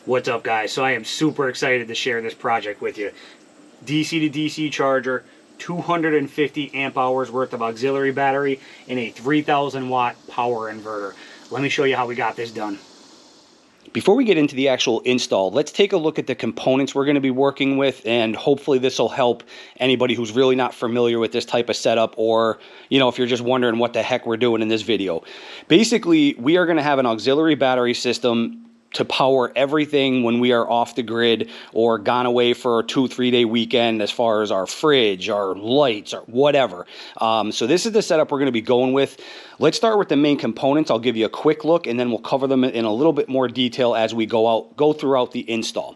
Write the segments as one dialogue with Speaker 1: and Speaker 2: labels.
Speaker 1: What's up, guys? So I am super excited to share this project with you. DC to DC charger, 250 amp hours worth of auxiliary battery, and a 3000 watt power inverter. Let me show you how we got this done. Before we get into the actual install, let's take a look at the components we're going to be working with, and hopefully this will help anybody who's really not familiar with this type of setup, or if you're just wondering what the heck we're doing in this video. Basically, we are going to have an auxiliary battery system to power everything when we are off the grid or gone away for a 2-3 day weekend, as far as our fridge, our lights, or whatever. So this is the setup we're going to be going with. Let's start with the main components. I'll give you a quick look, and then we'll cover them in a little bit more detail as we go throughout the install.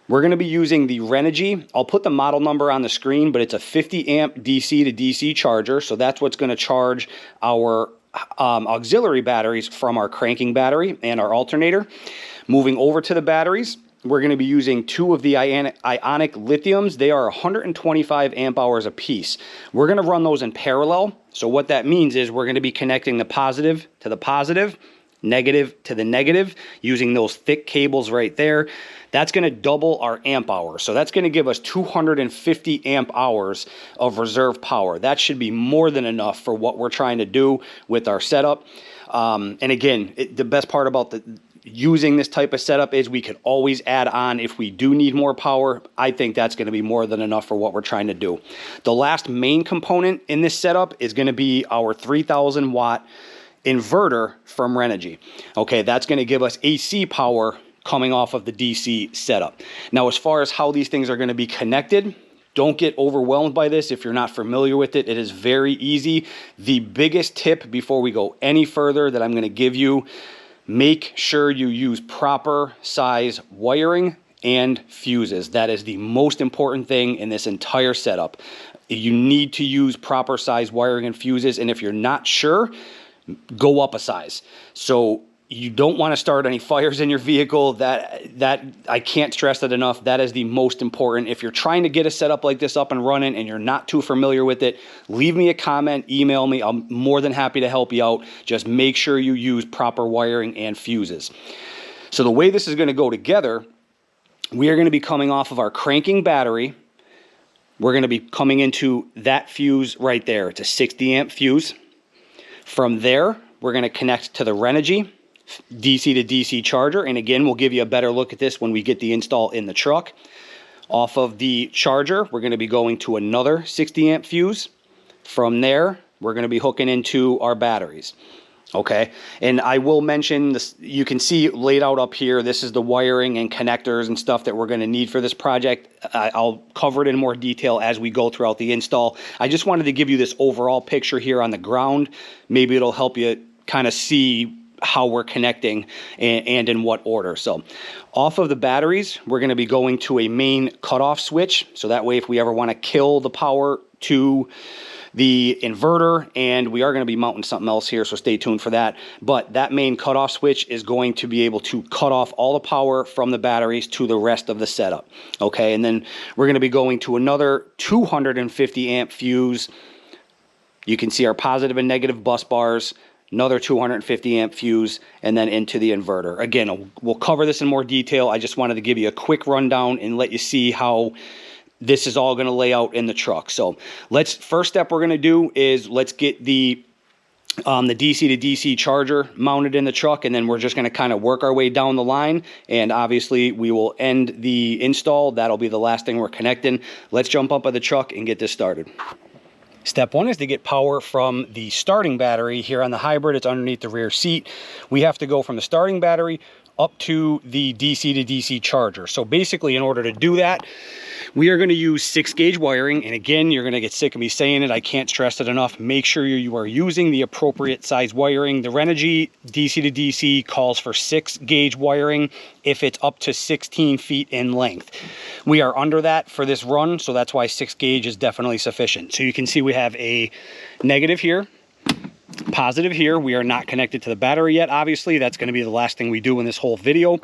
Speaker 1: We're going to be using the Renogy. I'll put the model number on the screen, but it's a 50 amp DC to DC charger. So that's what's going to charge our auxiliary batteries from our cranking battery and our alternator. Moving over to the batteries, we're going to be using two of the Ionic Lithiums. They are 125 amp hours a piece. We're going to run those in parallel. So what that means is we're going to be connecting the positive to the positive, negative to the negative, using those thick cables right there. That's going to double our amp hours. So that's going to give us 250 amp hours of reserve power. That should be more than enough for what we're trying to do with our setup. And again, the best part about using this type of setup is we could always add on if we do need more power. I think that's going to be more than enough for what we're trying to do. The last main component in this setup is going to be our 3000 watt inverter from Renogy. Okay, that's going to give us AC power coming off of the DC setup. Now, as far as how these things are going to be connected, don't get overwhelmed by this if you're not familiar with it. It is very easy. The biggest tip before we go any further that I'm going to give you, make sure you use proper size wiring and fuses. That is the most important thing in this entire setup. You need to use proper size wiring and fuses, and if you're not sure, go up a size. So you don't want to start any fires in your vehicle. That I can't stress that enough. That is the most important. If you're trying to get a setup like this up and running and you're not too familiar with it, leave me a comment, email me. I'm more than happy to help you out. Just make sure you use proper wiring and fuses. So the way this is going to go together, we are going to be coming off of our cranking battery. We're going to be coming into that fuse right there. It's a 60 amp fuse. From there, we're going to connect to the Renogy DC to DC charger, and again, we'll give you a better look at this when we get the install in the truck. Off of the charger, we're going to be going to another 60 amp fuse. From there, we're going to be hooking into our batteries. Okay, and I will mention this, you can see laid out up here, this is the wiring and connectors and stuff that we're going to need for this project. I'll cover it in more detail as we go throughout the install. I just wanted to give you this overall picture here on the ground. Maybe it'll help you kind of see how we're connecting and in what order. So off of the batteries, we're going to be going to a main cutoff switch. So that way, if we ever want to kill the power to the inverter, and we are going to be mounting something else here, so stay tuned for that. But that main cutoff switch is going to be able to cut off all the power from the batteries to the rest of the setup. Okay, and then we're going to be going to another 250 amp fuse. You can see our positive and negative bus bars, another 250 amp fuse, and then into the inverter. Again, we'll cover this in more detail. I just wanted to give you a quick rundown and let you see how this is all going to lay out in the truck. So first step we're going to do is let's get the DC to DC charger mounted in the truck, and then we're just going to kind of work our way down the line, and obviously we will end the install. That'll be the last thing we're connecting. Let's jump up at the truck and get this started. Step one is to get power from the starting battery. Here on the hybrid, it's underneath the rear seat. We have to go from the starting battery up to the DC to DC charger. So basically, in order to do that, we are going to use 6-gauge wiring. And again, you're going to get sick of me saying it. I can't stress it enough. Make sure you are using the appropriate size wiring. The Renogy DC to DC calls for 6-gauge wiring if it's up to 16 feet in length. We are under that for this run, so that's why 6-gauge is definitely sufficient. So you can see we have a negative here, positive here. We are not connected to the battery yet, obviously. That's going to be the last thing we do in this whole video.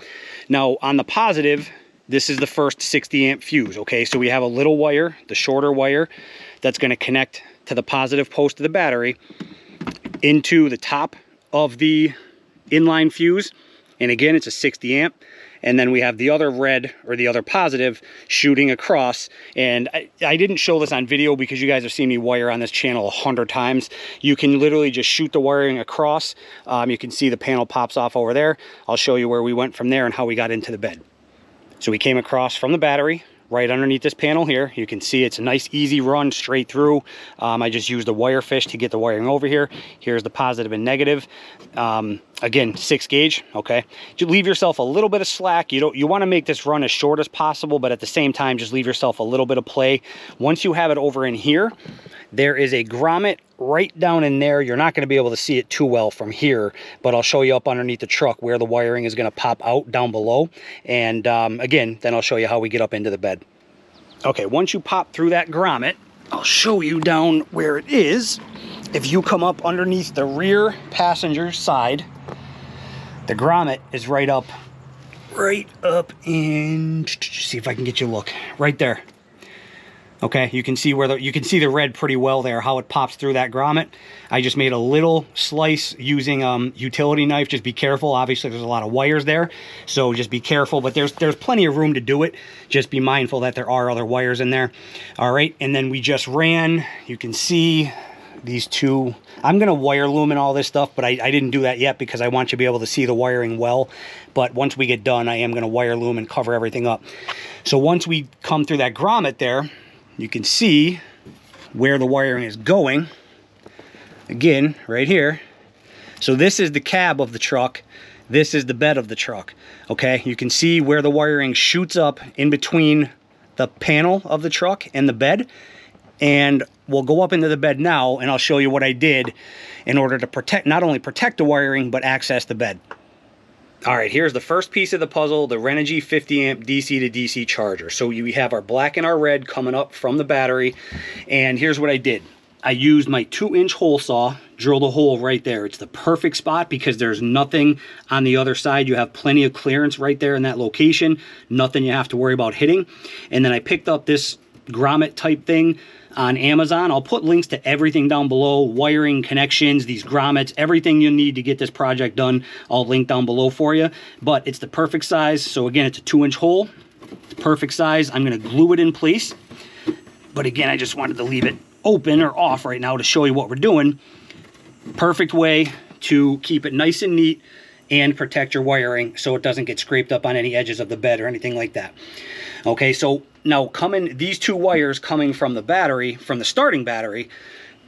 Speaker 1: Now, on the positive, this is the first 60 amp fuse, okay? So we have a little wire, the shorter wire, that's going to connect to the positive post of the battery into the top of the inline fuse, And again, it's a 60 amp. And then we have the other red, or the other positive, shooting across. And I didn't show this on video because you guys have seen me wire on this channel 100 times. You can literally just shoot the wiring across. You can see the panel pops off over there. I'll show you where we went from there and how we got into the bed. So we came across from the battery, right underneath this panel here. You can see it's a nice easy run straight through. I just used a wire fish to get the wiring over here. Here's the positive and negative. Again, 6 gauge, okay? Just leave yourself a little bit of slack. You want to make this run as short as possible, but at the same time, just leave yourself a little bit of play. Once you have it over in here, there is a grommet right down in there. You're not going to be able to see it too well from here, but I'll show you up underneath the truck where the wiring is going to pop out down below. And again, then I'll show you how we get up into the bed. Okay, once you pop through that grommet, I'll show you down where it is. If you come up underneath the rear passenger side, the grommet is right up in, see if I can get you a look, right there. Okay, you can see where you can see the red pretty well there, how it pops through that grommet. I just made a little slice using utility knife. Just be careful. Obviously, there's a lot of wires there, so just be careful. But there's plenty of room to do it. Just be mindful that there are other wires in there. All right, and then we just ran. You can see these two. I'm gonna wire lumen all this stuff, but I didn't do that yet because I want you to be able to see the wiring well. But once we get done, I am gonna wire lumen, cover everything up. So once we come through that grommet there, you can see where the wiring is going. Again, right here. So this is the cab of the truck. This is the bed of the truck. Okay, you can see where the wiring shoots up in between the panel of the truck and the bed. And we'll go up into the bed now, and I'll show you what I did in order to protect, not only protect the wiring, but access the bed. All right, here's the first piece of the puzzle, the Renogy 50 amp DC to DC charger. So we have our black and our red coming up from the battery. And here's what I did. I used my 2-inch hole saw, drilled a hole right there. It's the perfect spot because there's nothing on the other side. You have plenty of clearance right there in that location. Nothing you have to worry about hitting. And then I picked up this grommet type thing on Amazon. I'll put links to everything down below, wiring, connections, these grommets, everything you need to get this project done. I'll link down below for you, but it's the perfect size. So again, it's a 2-inch hole, perfect size. I'm gonna glue it in place. But again, I just wanted to leave it open or off right now to show you what we're doing. Perfect way to keep it nice and neat and protect your wiring so it doesn't get scraped up on any edges of the bed or anything like that. Okay, so now these two wires coming from the battery, from the starting battery,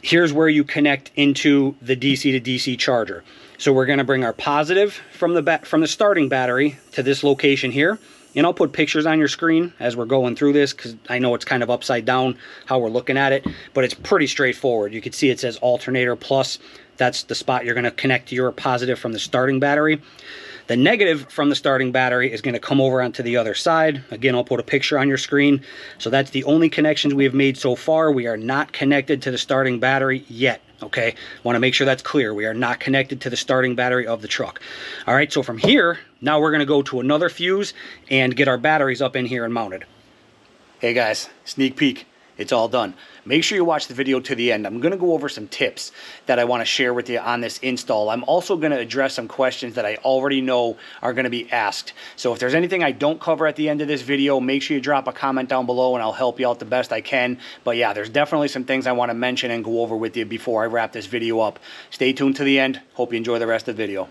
Speaker 1: here's where you connect into the DC to DC charger. So we're gonna bring our positive from the starting battery to this location here. And I'll put pictures on your screen as we're going through this because I know it's kind of upside down how we're looking at it, but it's pretty straightforward. You can see it says Alternator Plus. That's the spot you're gonna connect to your positive from the starting battery. The negative from the starting battery is going to come over onto the other side. Again, I'll put a picture on your screen. So that's the only connections we have made so far. We are not connected to the starting battery yet, okay? Want to make sure that's clear. We are not connected to the starting battery of the truck. All right, so from here, now we're going to go to another fuse and get our batteries up in here and mounted. Hey guys, sneak peek. It's all done. Make sure you watch the video to the end. I'm going to go over some tips that I want to share with you on this install. I'm also going to address some questions that I already know are going to be asked. So if there's anything I don't cover at the end of this video, make sure you drop a comment down below and I'll help you out the best I can. But yeah, there's definitely some things I want to mention and go over with you before I wrap this video up. Stay tuned to the end. Hope you enjoy the rest of the video.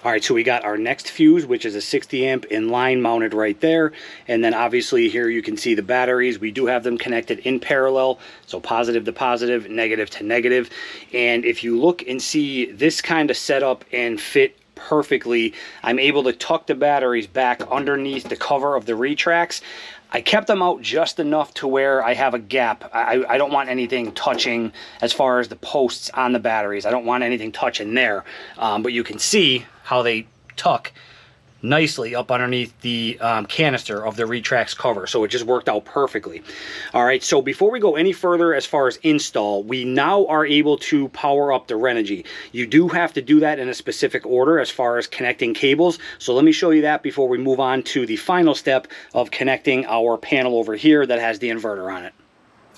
Speaker 1: All right, so we got our next fuse, which is a 60 amp in line mounted right there. And then obviously here you can see the batteries. We do have them connected in parallel. So positive to positive, negative to negative. And if you look and see this kind of setup and fit perfectly, I'm able to tuck the batteries back underneath the cover of the retracts. I kept them out just enough to where I have a gap. I don't want anything touching as far as the posts on the batteries. I don't want anything touching there. But you can see how they tuck nicely up underneath the canister of the retracts cover. So it just worked out perfectly. All right, so before we go any further as far as install, we now are able to power up the Renogy. You do have to do that in a specific order as far as connecting cables. So let me show you that before we move on to the final step of connecting our panel over here that has the inverter on it.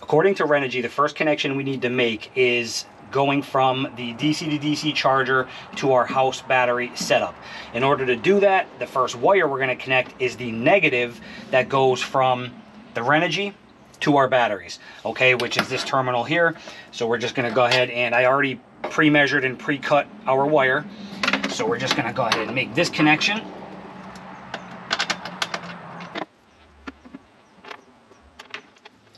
Speaker 1: According to Renogy, the first connection we need to make is going from the DC to DC charger to our house battery setup. In order to do that, the first wire we're going to connect is the negative that goes from the Renogy to our batteries, okay, which is this terminal here. So we're just going to go ahead, and I already pre-measured and pre-cut our wire, so we're just going to go ahead and make this connection.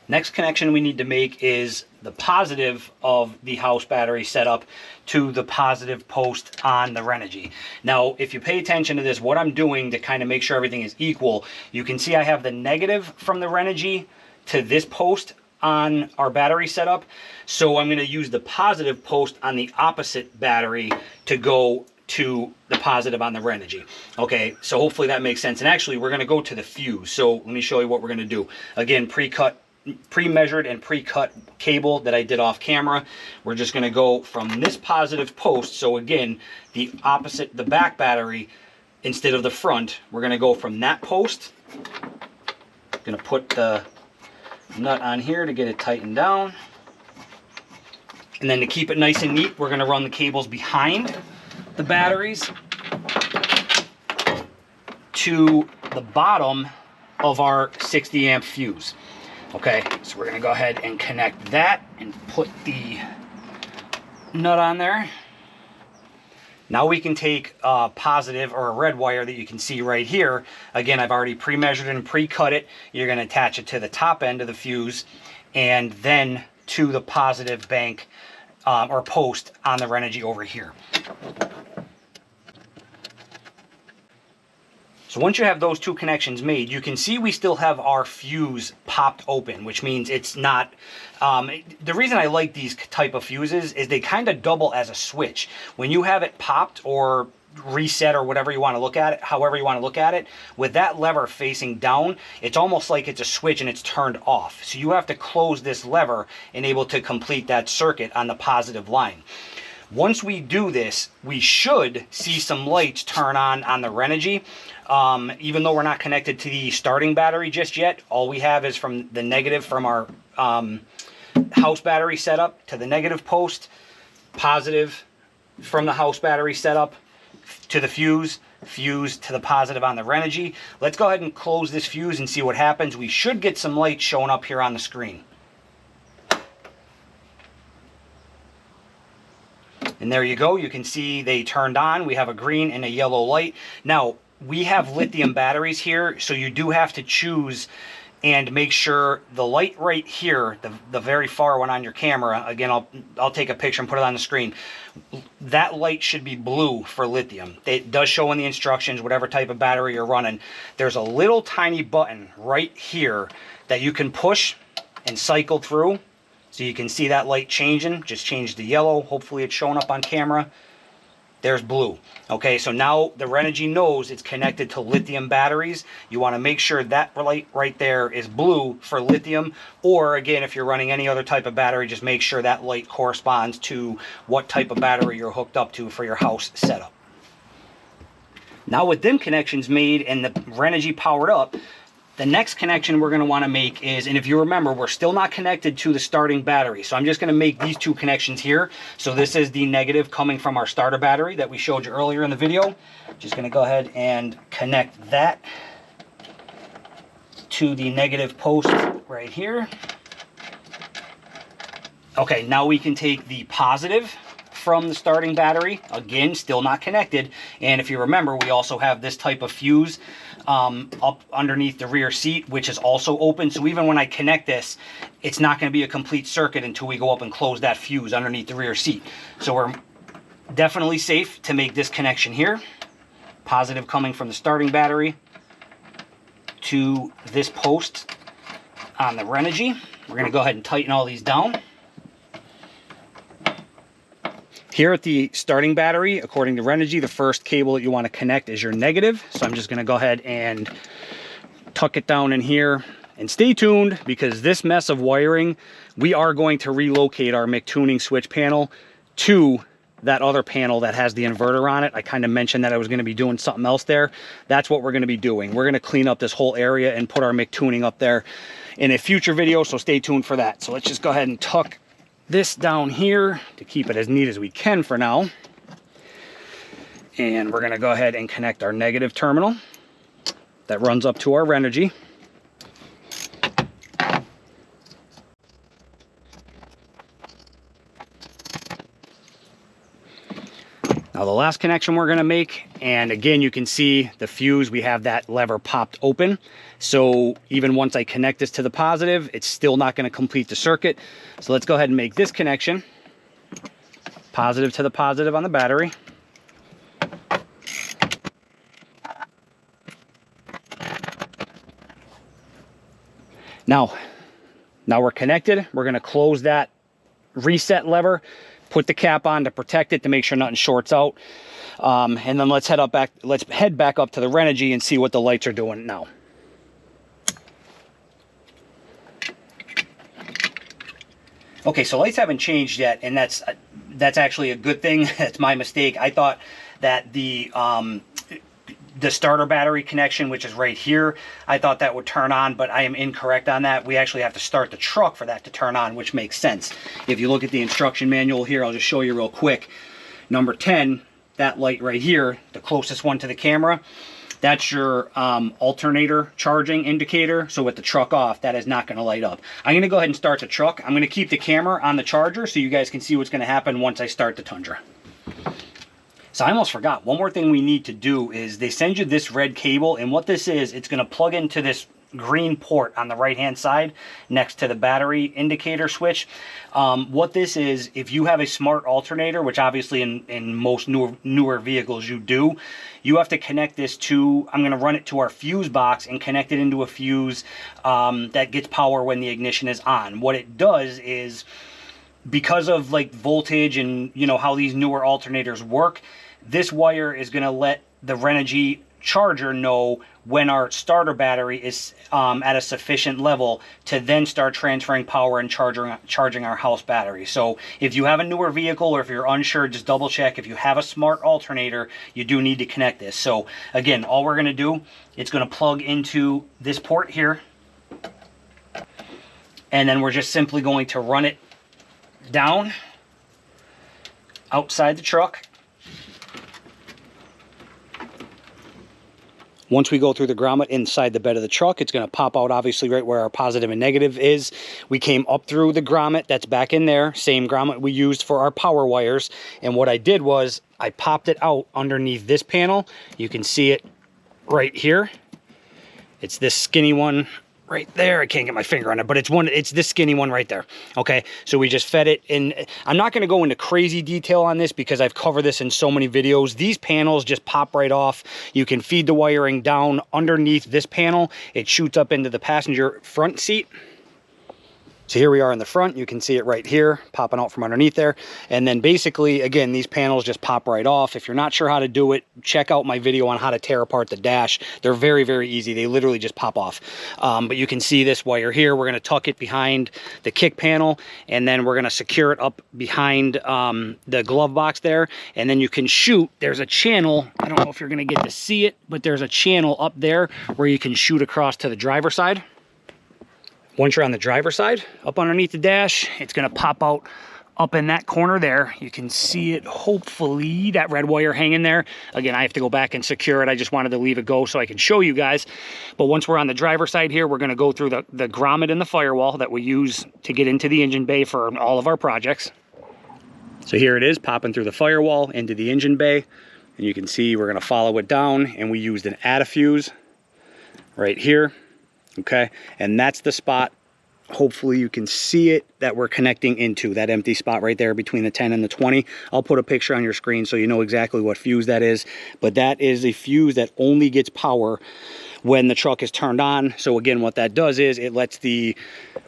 Speaker 1: Next connection we need to make is the positive of the house battery setup to the positive post on the Renogy. Now, if you pay attention to this, what I'm doing to kind of make sure everything is equal, you can see I have the negative from the Renogy to this post on our battery setup. So I'm going to use the positive post on the opposite battery to go to the positive on the Renogy. Okay, so hopefully that makes sense. And actually, we're going to go to the fuse. So let me show you what we're going to do. Again, pre-measured and pre-cut cable that I did off camera. We're just going to go from this positive post. So again, the opposite, the back battery instead of the front, we're going to go from that post. Going to put the nut on here to get it tightened down. And then to keep it nice and neat, we're going to run the cables behind the batteries to the bottom of our 60 amp fuse. Okay, so we're going to go ahead and connect that and put the nut on there. Now we can take a positive or a red wire that you can see right here. Again, I've already pre-measured and pre-cut it. You're going to attach it to the top end of the fuse and then to the positive bank or post on the Renogy over here. So once you have those two connections made, you can see we still have our fuse popped open, which means it's not, the reason I like these type of fuses is they kind of double as a switch. When you have it popped or reset or whatever you want to look at it, however you want to look at it, with that lever facing down, it's almost like it's a switch and it's turned off. So you have to close this lever and able to complete that circuit on the positive line. Once we do this, we should see some lights turn on the Renogy. Even though we're not connected to the starting battery just yet, all we have is from the negative from our house battery setup to the negative post, positive from the house battery setup to the fuse to the positive on the Renogy. Let's go ahead and close this fuse and see what happens. We should get some light showing up here on the screen. And there you go. You can see they turned on. We have a green and a yellow light. Now, we have lithium batteries here, so you do have to choose and make sure the light right here, the very far one on your camera, again, I'll take a picture and put it on the screen. That light should be blue for lithium. It does show in the instructions, whatever type of battery you're running. There's a little tiny button right here that you can push and cycle through. So you can see that light changing. Just change to yellow. Hopefully it's showing up on camera. There's blue. Okay, so now the Renogy knows it's connected to lithium batteries. You want to make sure that light right there is blue for lithium. Or again, if you're running any other type of battery, just make sure that light corresponds to what type of battery you're hooked up to for your house setup. Now with them connections made and the Renogy powered up, the next connection we're going to want to make is, and if you remember, we're still not connected to the starting battery. So I'm just going to make these two connections here. So this is the negative coming from our starter battery that we showed you earlier in the video. Just going to go ahead and connect that to the negative post right here. Okay, now we can take the positive from the starting battery, again, still not connected. And if you remember, we also have this type of fuse up underneath the rear seat, which is also open. So even when I connect this, it's not going to be a complete circuit until we go up and close that fuse underneath the rear seat. So we're definitely safe to make this connection here. Positive coming from the starting battery to this post on the Renogy. We're going to go ahead and tighten all these down. Here at the starting battery, according to Renogy, the first cable that you want to connect is your negative. So I'm just going to go ahead and tuck it down in here. And stay tuned, because this mess of wiring, we are going to relocate our McTuning switch panel to that other panel that has the inverter on it. I kind of mentioned that I was going to be doing something else there. That's what we're going to be doing. We're going to clean up this whole area and put our McTuning up there in a future video, so stay tuned for that. So let's just go ahead and tuck this down here to keep it as neat as we can for now. And we're gonna go ahead and connect our negative terminal that runs up to our Renogy. Now the last connection we're gonna make, and again, you can see the fuse, we have that lever popped open. So even once I connect this to the positive, it's still not gonna complete the circuit. So let's go ahead and make this connection. Positive to the positive on the battery. Now we're connected. We're gonna close that reset lever, put the cap on to protect it to make sure nothing shorts out. And then let's head back up to the Renogy and see what the lights are doing now. Okay, so lights haven't changed yet, and that's actually a good thing. That's my mistake. I thought that the starter battery connection, which is right here, I thought that would turn on, but I am incorrect on that. We actually have to start the truck for that to turn on, which makes sense. If you look at the instruction manual here, I'll just show you real quick. Number 10, that light right here, the closest one to the camera, that's your alternator charging indicator. So with the truck off, that is not going to light up. I'm going to go ahead and start the truck. I'm going to keep the camera on the charger so you guys can see what's going to happen once I start the Tundra. So I almost forgot, one more thing we need to do is they send you this red cable, and what this is, it's going to plug into this green port on the right hand side next to the battery indicator switch. What this is, if you have a smart alternator, which obviously in most newer vehicles you do, you have to connect this to, I'm going to run it to our fuse box and connect it into a fuse that gets power when the ignition is on. What it does is, because of like voltage and you know how these newer alternators work, this wire is going to let the Renogy charger know when our starter battery is at a sufficient level to then start transferring power and charging our house battery. So if you have a newer vehicle or if you're unsure, just double check. If you have a smart alternator, you do need to connect this. So again, all we're going to do, it's going to plug into this port here, and then we're just simply going to run it down outside the truck. Once we go through the grommet inside the bed of the truck, it's going to pop out obviously right where our positive and negative is. We came up through the grommet that's back in there, same grommet we used for our power wires. And what I did was I popped it out underneath this panel. You can see it right here. It's this skinny one right there. I can't get my finger on it, but it's this skinny one right there. Okay, so we just fed it in. I'm not going to go into crazy detail on this because I've covered this in so many videos. These panels just pop right off. You can feed the wiring down underneath this panel. It shoots up into the passenger front seat. So here we are in the front. You can see it right here popping out from underneath there. And then basically, again, these panels just pop right off. If you're not sure how to do it, check out my video on how to tear apart the dash. They're very, very easy. They literally just pop off. But you can see this wire here. We're going to tuck it behind the kick panel, and then we're going to secure it up behind the glove box there. And then you can shoot. There's a channel. I don't know if you're going to get to see it, but there's a channel up there where you can shoot across to the driver's side. Once you're on the driver's side, up underneath the dash, it's going to pop out up in that corner there. You can see it, hopefully, that red wire hanging there. Again, I have to go back and secure it. I just wanted to leave it go so I can show you guys. But once we're on the driver's side here, we're going to go through the grommet and the firewall that we use to get into the engine bay for all of our projects. So here it is, popping through the firewall into the engine bay. And you can see we're going to follow it down, and we used an add-a-fuse right here. Okay, and that's the spot, hopefully you can see it, that we're connecting into, that empty spot right there between the 10 and the 20. I'll put a picture on your screen so you know exactly what fuse that is, but that is a fuse that only gets power when the truck is turned on. So again, what that does is it lets the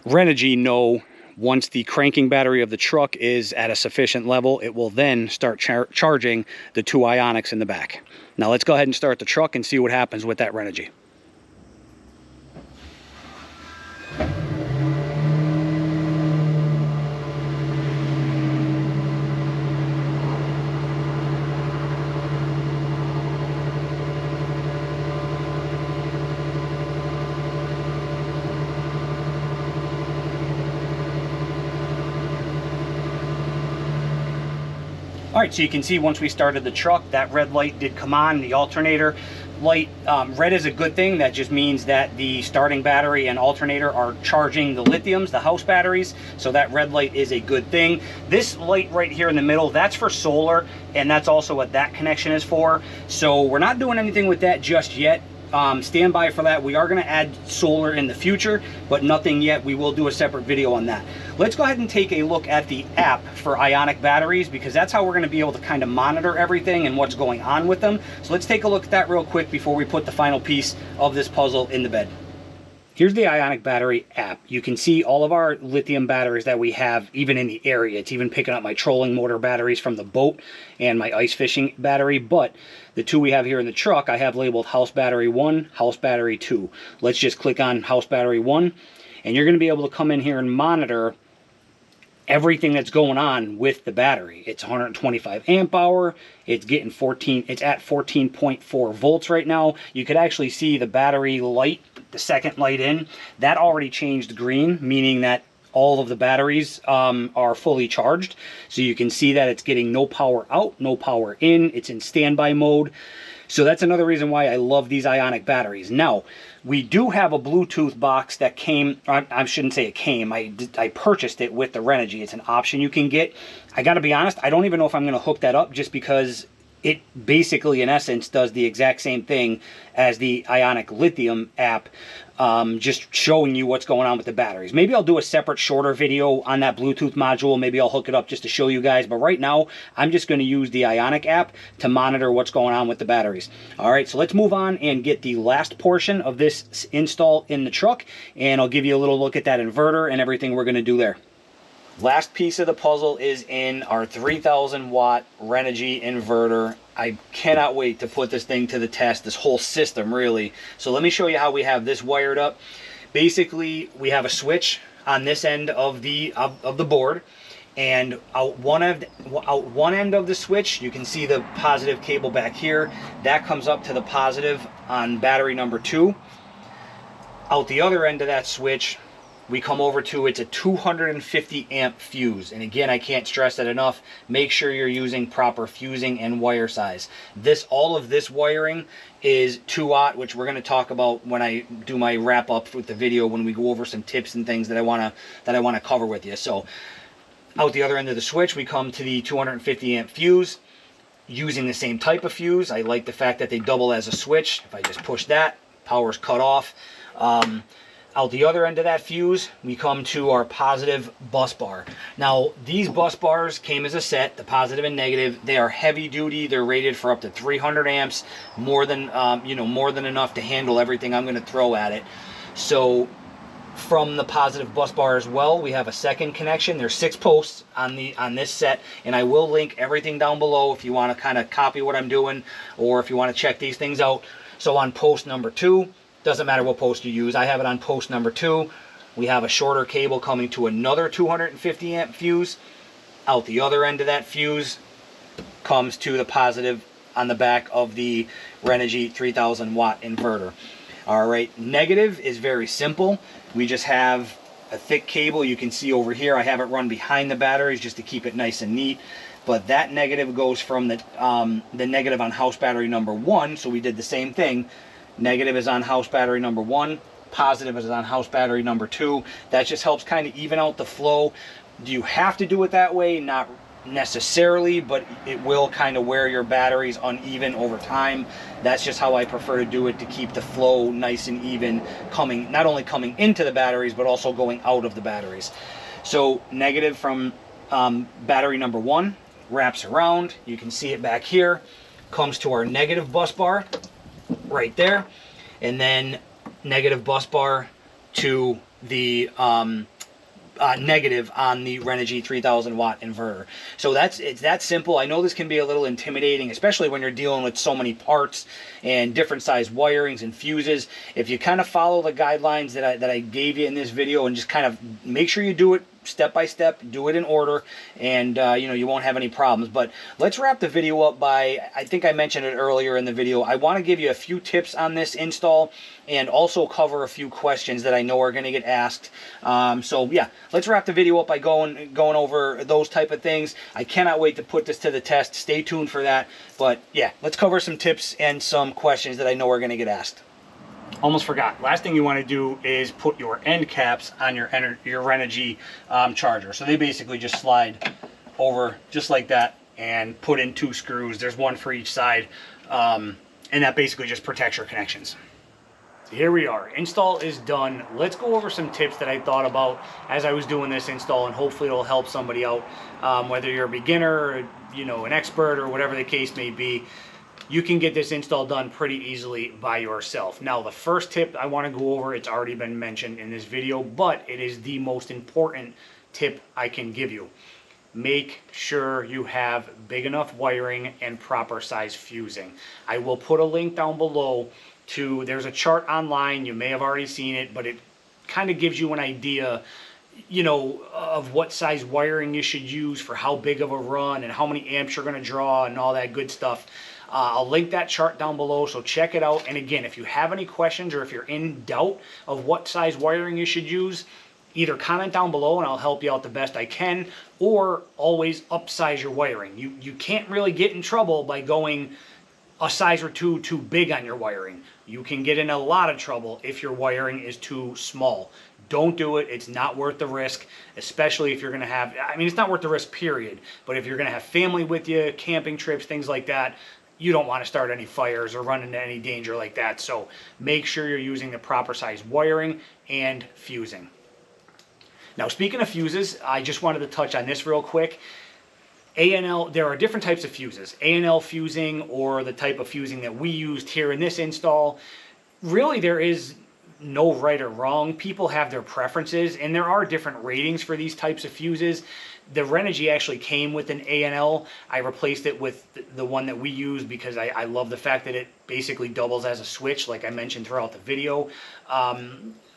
Speaker 1: Renogy know once the cranking battery of the truck is at a sufficient level, it will then start charging the two Ionics in the back. Now let's go ahead and start the truck and see what happens with that Renogy. right, so you can see once we started the truck, that red light did come on, the alternator light. Red is a good thing. That just means that the starting battery and alternator are charging the lithiums, the house batteries, so that red light is a good thing. This light right here in the middle, that's for solar, and that's also what that connection is for. So we're not doing anything with that just yet. Stand by for that. We are going to add solar in the future, but nothing yet. We will do a separate video on that. Let's go ahead and take a look at the app for Ionic batteries, because that's how we're going to be able to kind of monitor everything and what's going on with them. So let's take a look at that real quick before we put the final piece of this puzzle in the bed. Here's the Ionic battery app. You can see all of our lithium batteries that we have, even in the area. It's even picking up my trolling motor batteries from the boat and my ice fishing battery. But the two we have here in the truck, I have labeled house battery 1, house battery 2. Let's just click on house battery 1, and you're going to be able to come in here and monitor everything that's going on with the battery. It's 125 amp hour. It's getting it's at 14.4 volts right now. You could actually see the battery light, the second light in, that already changed green, meaning that all of the batteries are fully charged. So you can see that it's getting no power out, no power in. It's in standby mode. So that's another reason why I love these Ionic batteries. Now, we do have a Bluetooth box that came, I shouldn't say it came, I purchased it with the Renogy. It's an option you can get. I gotta be honest, I don't even know if I'm gonna hook that up, just because it basically, in essence, does the exact same thing as the Ionic Lithium app, just showing you what's going on with the batteries. Maybe I'll do a separate, shorter video on that Bluetooth module. Maybe I'll hook it up just to show you guys. But right now, I'm just going to use the Ionic app to monitor what's going on with the batteries. All right, so let's move on and get the last portion of this install in the truck. And I'll give you a little look at that inverter and everything we're going to do there. Last piece of the puzzle is in our 3,000 watt Renogy inverter. I cannot wait to put this thing to the test, this whole system really. So let me show you how we have this wired up. Basically, we have a switch on this end of the board, and out one end of the switch, you can see the positive cable back here. That comes up to the positive on battery number 2. Out the other end of that switch, we come over to, it's a 250 amp fuse. And again, I can't stress that enough. Make sure you're using proper fusing and wire size. All of this wiring is 2-aught, which we're going to talk about when I do my wrap up with the video, when we go over some tips and things that I want to cover with you. So out the other end of the switch, we come to the 250 amp fuse, using the same type of fuse. I like the fact that they double as a switch. If I just push that, power's cut off. Out the other end of that fuse, we come to our positive bus bar. Now, these bus bars came as a set, the positive and negative. They are heavy duty. They're rated for up to 300 amps, more than more than enough to handle everything I'm going to throw at it. So, from the positive bus bar as well, we have a second connection. There's 6 posts on this set, and I will link everything down below if you want to kind of copy what I'm doing, or if you want to check these things out. So on post number 2. Doesn't matter what post you use. I have it on post number 2. We have a shorter cable coming to another 250 amp fuse. Out the other end of that fuse comes to the positive on the back of the Renogy 3000 watt inverter. All right, negative is very simple. We just have a thick cable. You can see over here, I have it run behind the batteries just to keep it nice and neat. But that negative goes from the negative on house battery number 1. So we did the same thing. Negative is on house battery number 1, positive is on house battery number 2. That just helps kind of even out the flow. Do you have to do it that way? Not necessarily, but it will kind of wear your batteries uneven over time. That's just how I prefer to do it, to keep the flow nice and even, not only coming into the batteries, but also going out of the batteries. So negative from battery number 1 wraps around. You can see it back here. Comes to our negative bus bar right there, and then negative bus bar to the negative on the Renogy 3000 watt inverter. So it's that simple. I know this can be a little intimidating, especially when you're dealing with so many parts and different size wirings and fuses. If you kind of follow the guidelines that I gave you in this video, and just kind of make sure you do it step by step, do it in order, and you know, you won't have any problems. But let's wrap the video up by, I think I mentioned it earlier in the video, I want to give you a few tips on this install and also cover a few questions that I know are going to get asked. So yeah, let's wrap the video up by going over those type of things. I cannot wait to put this to the test. Stay tuned for that. But yeah, let's cover some tips and some questions that I know are going to get asked. Almost forgot. Last thing you want to do is put your end caps on your Renogy charger. So they basically just slide over just like that and put in 2 screws. There's one for each side, and that basically just protects your connections. So here we are. Install is done. Let's go over some tips that I thought about as I was doing this install, and hopefully it'll help somebody out, whether you're a beginner or, you know, an expert or whatever the case may be. You can get this install done pretty easily by yourself. Now, the first tip I want to go over, it's already been mentioned in this video, but it is the most important tip I can give you. Make sure you have big enough wiring and proper size fusing. I will put a link down below to, there's a chart online, you may have already seen it, but it kind of gives you an idea, you know, of what size wiring you should use for how big of a run and how many amps you're going to draw and all that good stuff. I'll link that chart down below, so check it out. And again, if you have any questions or if you're in doubt of what size wiring you should use, either comment down below and I'll help you out the best I can, or always upsize your wiring. You can't really get in trouble by going a size or two too big on your wiring. You can get in a lot of trouble if your wiring is too small. Don't do it. It's not worth the risk, especially if you're going to have, I mean, it's not worth the risk, period. But if you're going to have family with you, camping trips, things like that, you don't want to start any fires or run into any danger like that. So make sure you're using the proper size wiring and fusing. Now, speaking of fuses, I just wanted to touch on this real quick. A&L, there are different types of fuses. A&L fusing, or the type of fusing that we used here in this install. Really, there is no right or wrong. People have their preferences, and there are different ratings for these types of fuses. The Renogy actually came with an A&L. I replaced it with the one that we use because I love the fact that it basically doubles as a switch, like I mentioned throughout the video.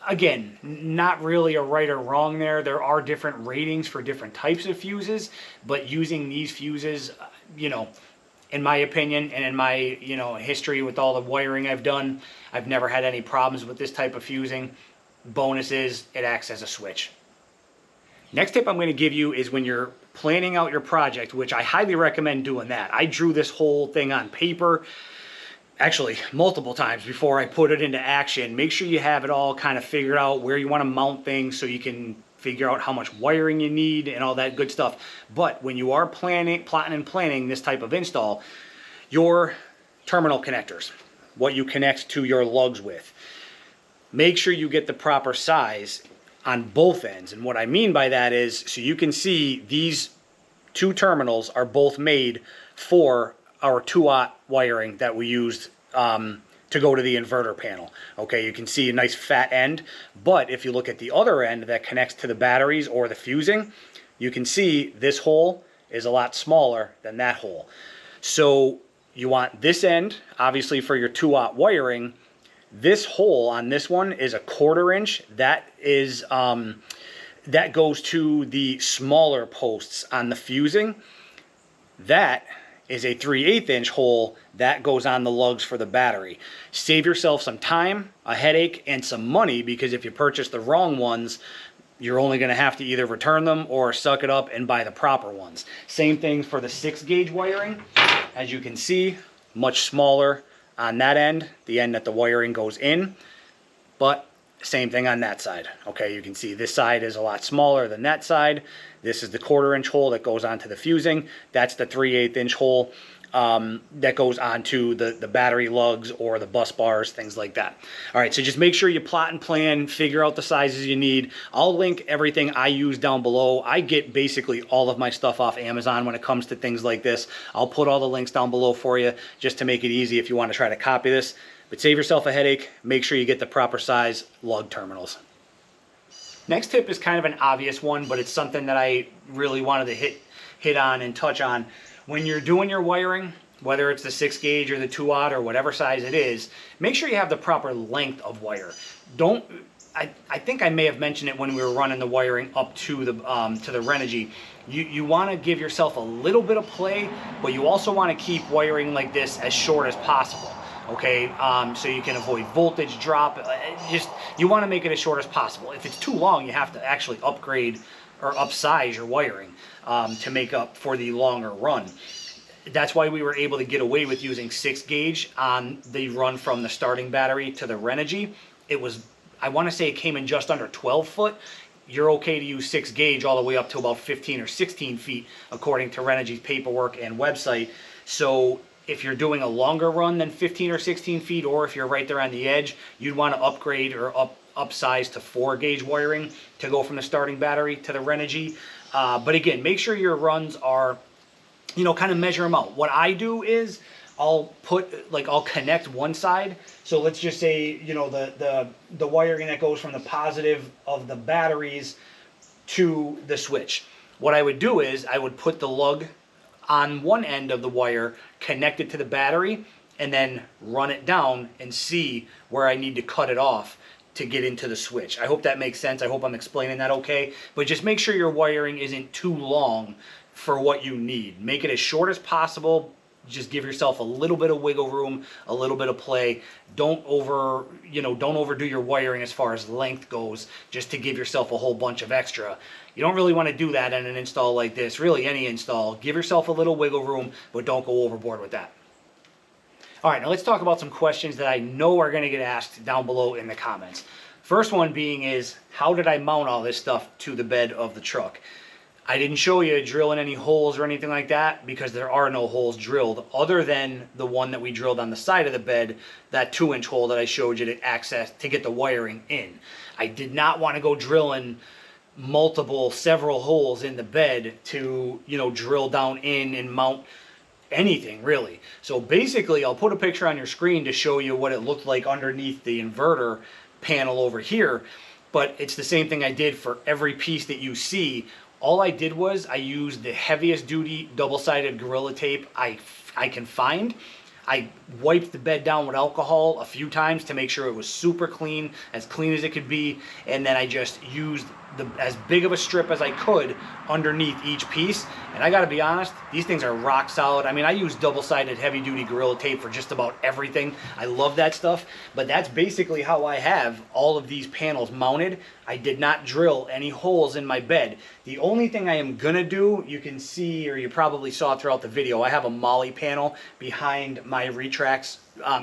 Speaker 1: Again, not really a right or wrong there. There are different ratings for different types of fuses, but using these fuses, you know, in my opinion and in my, you know, history with all the wiring I've done, I've never had any problems with this type of fusing. Bonus is it acts as a switch. Next tip I'm going to give you is when you're planning out your project, which I highly recommend doing that. I drew this whole thing on paper, actually multiple times before I put it into action. Make sure you have it all kind of figured out where you want to mount things so you can figure out how much wiring you need and all that good stuff. But when you are plotting and planning this type of install, your terminal connectors, what you connect to your lugs with, make sure you get the proper size on both ends. And what I mean by that is, so you can see these 2 terminals are both made for our 2-aught wiring that we used to go to the inverter panel. Okay, you can see a nice fat end, but if you look at the other end that connects to the batteries or the fusing, you can see this hole is a lot smaller than that hole. So you want this end, obviously, for your 2-aught wiring. This hole on this one is a 1/4 inch. That is that goes to the smaller posts on the fusing. That is a 3/8 inch hole that goes on the lugs for the battery. Save yourself some time, a headache, and some money, because if you purchase the wrong ones, you're only going to have to either return them or suck it up and buy the proper ones. Same thing for the 6-gauge wiring. As you can see, much smaller on that end, the end that the wiring goes in, but same thing on that side. Okay, you can see this side is a lot smaller than that side. This is the 1/4 inch hole that goes onto the fusing. That's the 3/8 inch hole that goes onto the battery lugs or the bus bars, things like that. All right, so just make sure you plot and plan, figure out the sizes you need. I'll link everything I use down below. I get basically all of my stuff off Amazon when it comes to things like this. I'll put all the links down below for you just to make it easy if you want to try to copy this. But save yourself a headache. Make sure you get the proper size lug terminals. Next tip is kind of an obvious one, but it's something that I really wanted to hit on and touch on. When you're doing your wiring, whether it's the 6-gauge or the 2-aught or whatever size it is, make sure you have the proper length of wire. Don't I think I may have mentioned it when we were running the wiring up to the Renogy. You want to give yourself a little bit of play, but you also want to keep wiring like this as short as possible. Okay, so you can avoid voltage drop. Just you want to make it as short as possible. If it's too long, you have to actually upgrade or upsize your wiring to make up for the longer run. That's why we were able to get away with using 6 gauge on the run from the starting battery to the Renogy. It was, I want to say it came in just under 12 foot. You're okay to use 6 gauge all the way up to about 15 or 16 feet, according to Renogy's paperwork and website. So if you're doing a longer run than 15 or 16 feet, or if you're right there on the edge, you'd want to upgrade or upsize to 4 gauge wiring to go from the starting battery to the Renogy. But again, make sure your runs are, you know, kind of measure them out. What I do is I'll connect one side. So let's just say, you know, the wiring that goes from the positive of the batteries to the switch. What I would do is I would put the lug on one end of the wire, connect it to the battery, and then run it down and see where I need to cut it off to get into the switch. I hope that makes sense. I hope I'm explaining that okay. But just make sure your wiring isn't too long for what you need. Make it as short as possible. Just give yourself a little bit of wiggle room, a little bit of play. Don't overdo your wiring as far as length goes, just to give yourself a whole bunch of extra. You don't really want to do that in an install like this, really any install. Give yourself a little wiggle room, but don't go overboard with that. All right, now let's talk about some questions that I know are going to get asked down below in the comments. First one being is, how did I mount all this stuff to the bed of the truck? I didn't show you drilling any holes or anything like that because there are no holes drilled other than the one that we drilled on the side of the bed, that 2-inch hole that I showed you to get the wiring in. I did not want to go drilling several holes in the bed to, you know, drill down in and mount anything really. So basically I'll put a picture on your screen to show you what it looked like underneath the inverter panel over here, but it's the same thing I did for every piece that you see. All I did was I used the heaviest duty double-sided Gorilla Tape I can find. I wiped the bed down with alcohol a few times to make sure it was super clean as it could be, and then I just used as big of a strip as I could underneath each piece. And I gotta be honest, these things are rock solid. I mean, I use double-sided heavy-duty Gorilla Tape for just about everything. I love that stuff, but that's basically how I have all of these panels mounted. I did not drill any holes in my bed. The only thing I am gonna do, you can see, or you probably saw throughout the video, I have a Molly panel behind my Retrax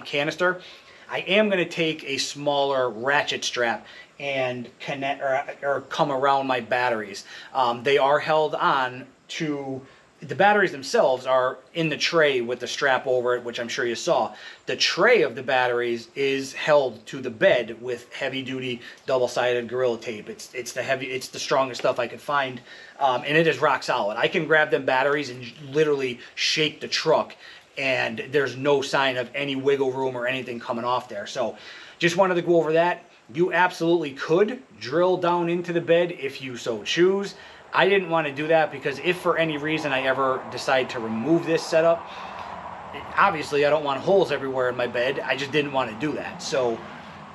Speaker 1: canister. I am going to take a smaller ratchet strap and connect or come around my batteries. They are held on to, the batteries themselves are in the tray with the strap over it, which I'm sure you saw. The tray of the batteries is held to the bed with heavy duty double-sided Gorilla Tape. It's the strongest stuff I could find, and it is rock solid. I can grab them batteries and literally shake the truck, and there's no sign of any wiggle room or anything coming off there. So just wanted to go over that. You absolutely could drill down into the bed if you so choose. I didn't want to do that because if for any reason I ever decide to remove this setup, obviously I don't want holes everywhere in my bed. I just didn't want to do that. So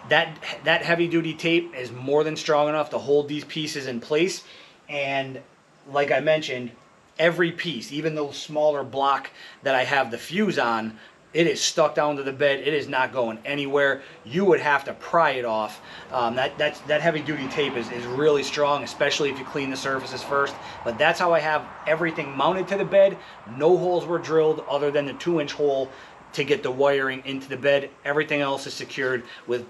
Speaker 1: that heavy duty tape is more than strong enough to hold these pieces in place. And like I mentioned, every piece, even the smaller block that I have the fuse on, it is stuck down to the bed. It is not going anywhere. You would have to pry it off. That heavy duty tape is really strong, especially if you clean the surfaces first. But that's how I have everything mounted to the bed. No holes were drilled other than the 2-inch hole to get the wiring into the bed. Everything else is secured with,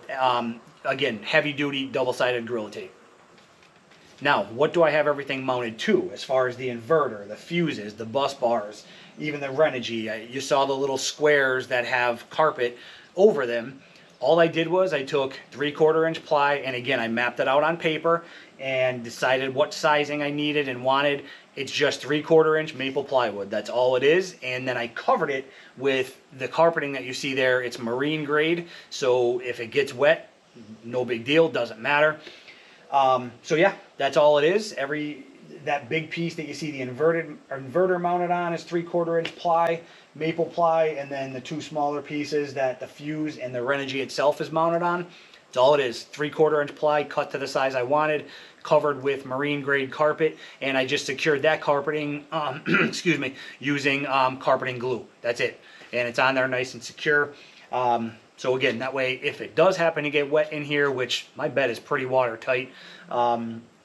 Speaker 1: again, heavy duty double-sided Gorilla Tape. Now, what do I have everything mounted to as far as the inverter, the fuses, the bus bars, even the Renogy? You saw the little squares that have carpet over them. All I did was I took 3/4 inch ply, and again, I mapped it out on paper and decided what sizing I needed and wanted. It's just 3/4 inch maple plywood. That's all it is. And then I covered it with the carpeting that you see there. It's marine grade, so if it gets wet, no big deal, doesn't matter. So yeah, that's all it is. That big piece that you see the inverter mounted on is 3/4 inch ply, maple ply, and then the 2 smaller pieces that the fuse and the Renogy itself is mounted on, That's all it is. 3/4 inch ply cut to the size I wanted, covered with marine grade carpet, and I just secured that carpeting, excuse me, using carpeting glue. That's it. And it's on there nice and secure. So again, that way, if it does happen to get wet in here, which my bed is pretty watertight,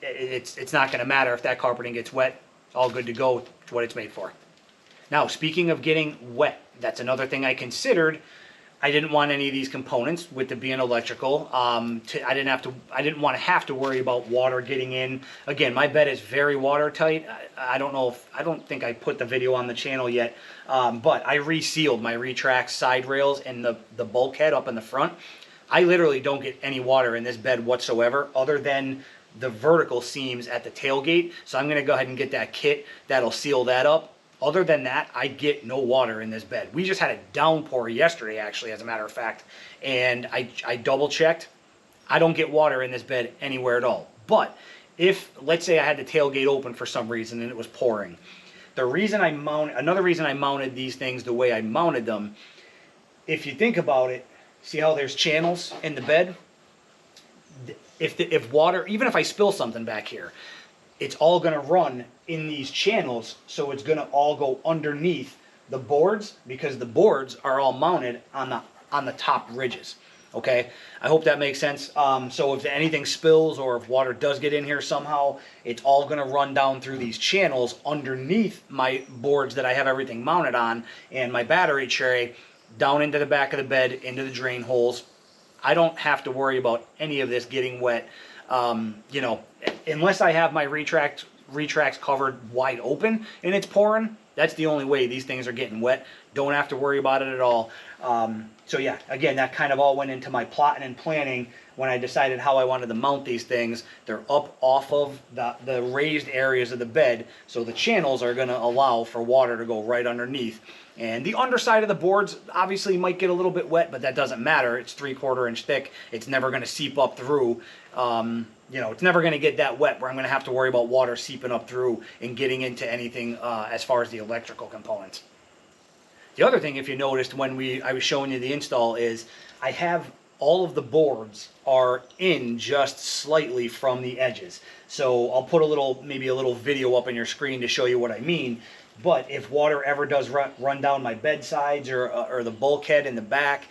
Speaker 1: it's not going to matter if that carpeting gets wet. All good to go. It's what it's made for. Now, speaking of getting wet, that's another thing I considered. I didn't want any of these components, with it being electrical. I didn't want to have to worry about water getting in. Again, my bed is very watertight. I don't think I put the video on the channel yet, but I resealed my retract side rails and the bulkhead up in the front. I literally don't get any water in this bed whatsoever, other than the vertical seams at the tailgate. So I'm going to go ahead and get that kit that'll seal that up. Other than that, I get no water in this bed. We just had a downpour yesterday, actually, as a matter of fact, and I double checked. I don't get water in this bed anywhere at all. But if, let's say I had the tailgate open for some reason and it was pouring, another reason I mounted these things the way I mounted them, if you think about it, see how there's channels in the bed? If water, even if I spill something back here, it's all going to run in these channels, so it's going to all go underneath the boards, because the boards are all mounted on the top ridges. Okay, I hope that makes sense. So if anything spills or if water does get in here somehow, it's all going to run down through these channels underneath my boards that I have everything mounted on, and my battery tray down into the back of the bed, into the drain holes. I don't have to worry about any of this getting wet. You know, unless I have my retracts covered wide open and it's pouring, that's the only way these things are getting wet. Don't have to worry about it at all. So yeah, again, that kind of all went into my plotting and planning when I decided how I wanted to mount these things. They're up off of the raised areas of the bed, so the channels are going to allow for water to go right underneath. And the underside of the boards obviously might get a little bit wet, but that doesn't matter. It's 3/4 inch thick. It's never going to seep up through. You know, it's never going to get that wet where I'm going to have to worry about water seeping up through and getting into anything as far as the electrical components. The other thing, if you noticed when I was showing you the install, is I have all of the boards are in just slightly from the edges. So I'll put maybe a little video up on your screen to show you what I mean. But if water ever does run down my bed sides or the bulkhead in the back,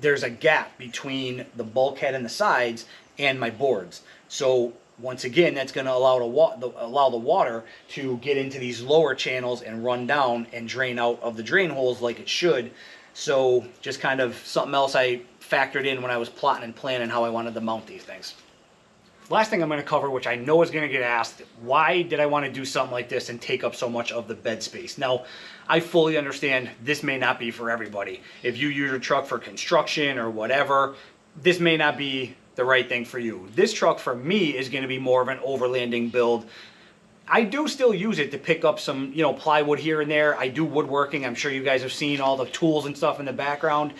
Speaker 1: there's a gap between the bulkhead and the sides and my boards. So once again, that's going to allow the water to get into these lower channels and run down and drain out of the drain holes like it should. So just kind of something else I factored in when I was plotting and planning how I wanted to mount these things. Last thing I'm going to cover, which I know is going to get asked, why did I want to do something like this and take up so much of the bed space? Now, I fully understand this may not be for everybody. If you use your truck for construction or whatever, this may not be the right thing for you. This truck for me is going to be more of an overlanding build. I do still use it to pick up some, you know, plywood here and there. I do woodworking. I'm sure you guys have seen all the tools and stuff in the background.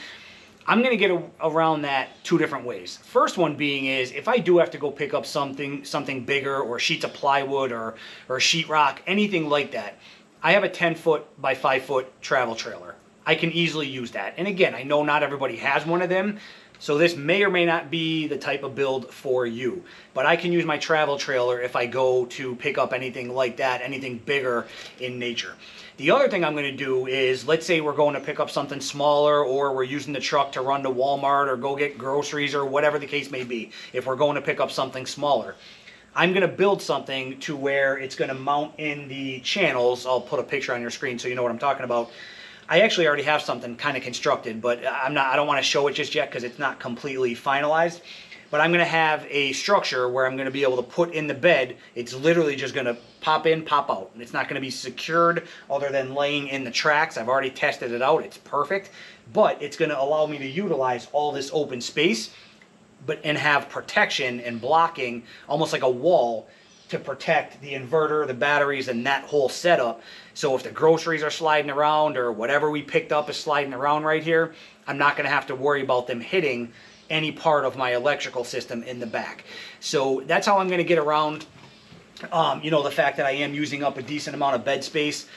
Speaker 1: I'm going to get around that two different ways. First one being is if I do have to go pick up something bigger, or sheets of plywood or sheetrock, anything like that, I have a 10-foot by 5-foot travel trailer. I can easily use that. And again, I know not everybody has one of them, so this may or may not be the type of build for you. But I can use my travel trailer if I go to pick up anything like that, anything bigger in nature. The other thing I'm going to do is, let's say we're going to pick up something smaller, or we're using the truck to run to Walmart or go get groceries or whatever the case may be. If we're going to pick up something smaller, I'm going to build something to where it's going to mount in the channels. I'll put a picture on your screen so you know what I'm talking about. I actually already have something kind of constructed, but I don't want to show it just yet because it's not completely finalized. But I'm going to have a structure where I'm going to be able to put in the bed. It's literally just going to pop in, pop out. And it's not going to be secured other than laying in the tracks. I've already tested it out. It's perfect. But it's going to allow me to utilize all this open space and have protection and blocking, almost like a wall, to protect the inverter, the batteries, and that whole setup. So if the groceries are sliding around or whatever we picked up is sliding around right here, I'm not going to have to worry about them hitting any part of my electrical system in the back. So that's how I'm going to get around, you know, the fact that I am using up a decent amount of bed space.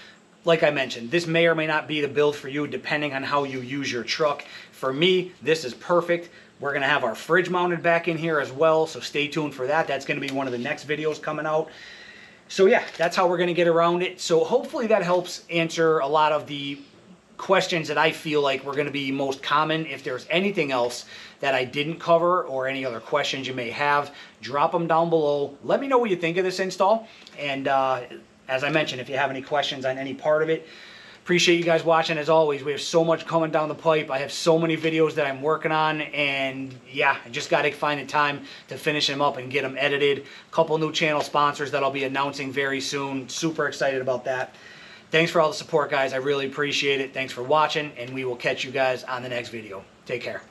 Speaker 1: Like I mentioned, this may or may not be the build for you depending on how you use your truck. For me, this is perfect. We're going to have our fridge mounted back in here as well, so stay tuned for that. That's going to be one of the next videos coming out. So yeah, that's how we're going to get around it. So hopefully that helps answer a lot of the questions that I feel like were going to be most common. If there's anything else that I didn't cover or any other questions you may have, drop them down below. Let me know what you think of this install. And as I mentioned, if you have any questions on any part of it, appreciate you guys watching. As always, we have so much coming down the pipe. I have so many videos that I'm working on, and yeah, I just got to find the time to finish them up and get them edited. A couple new channel sponsors that I'll be announcing very soon. Super excited about that. Thanks for all the support, guys. I really appreciate it. Thanks for watching, and we will catch you guys on the next video. Take care.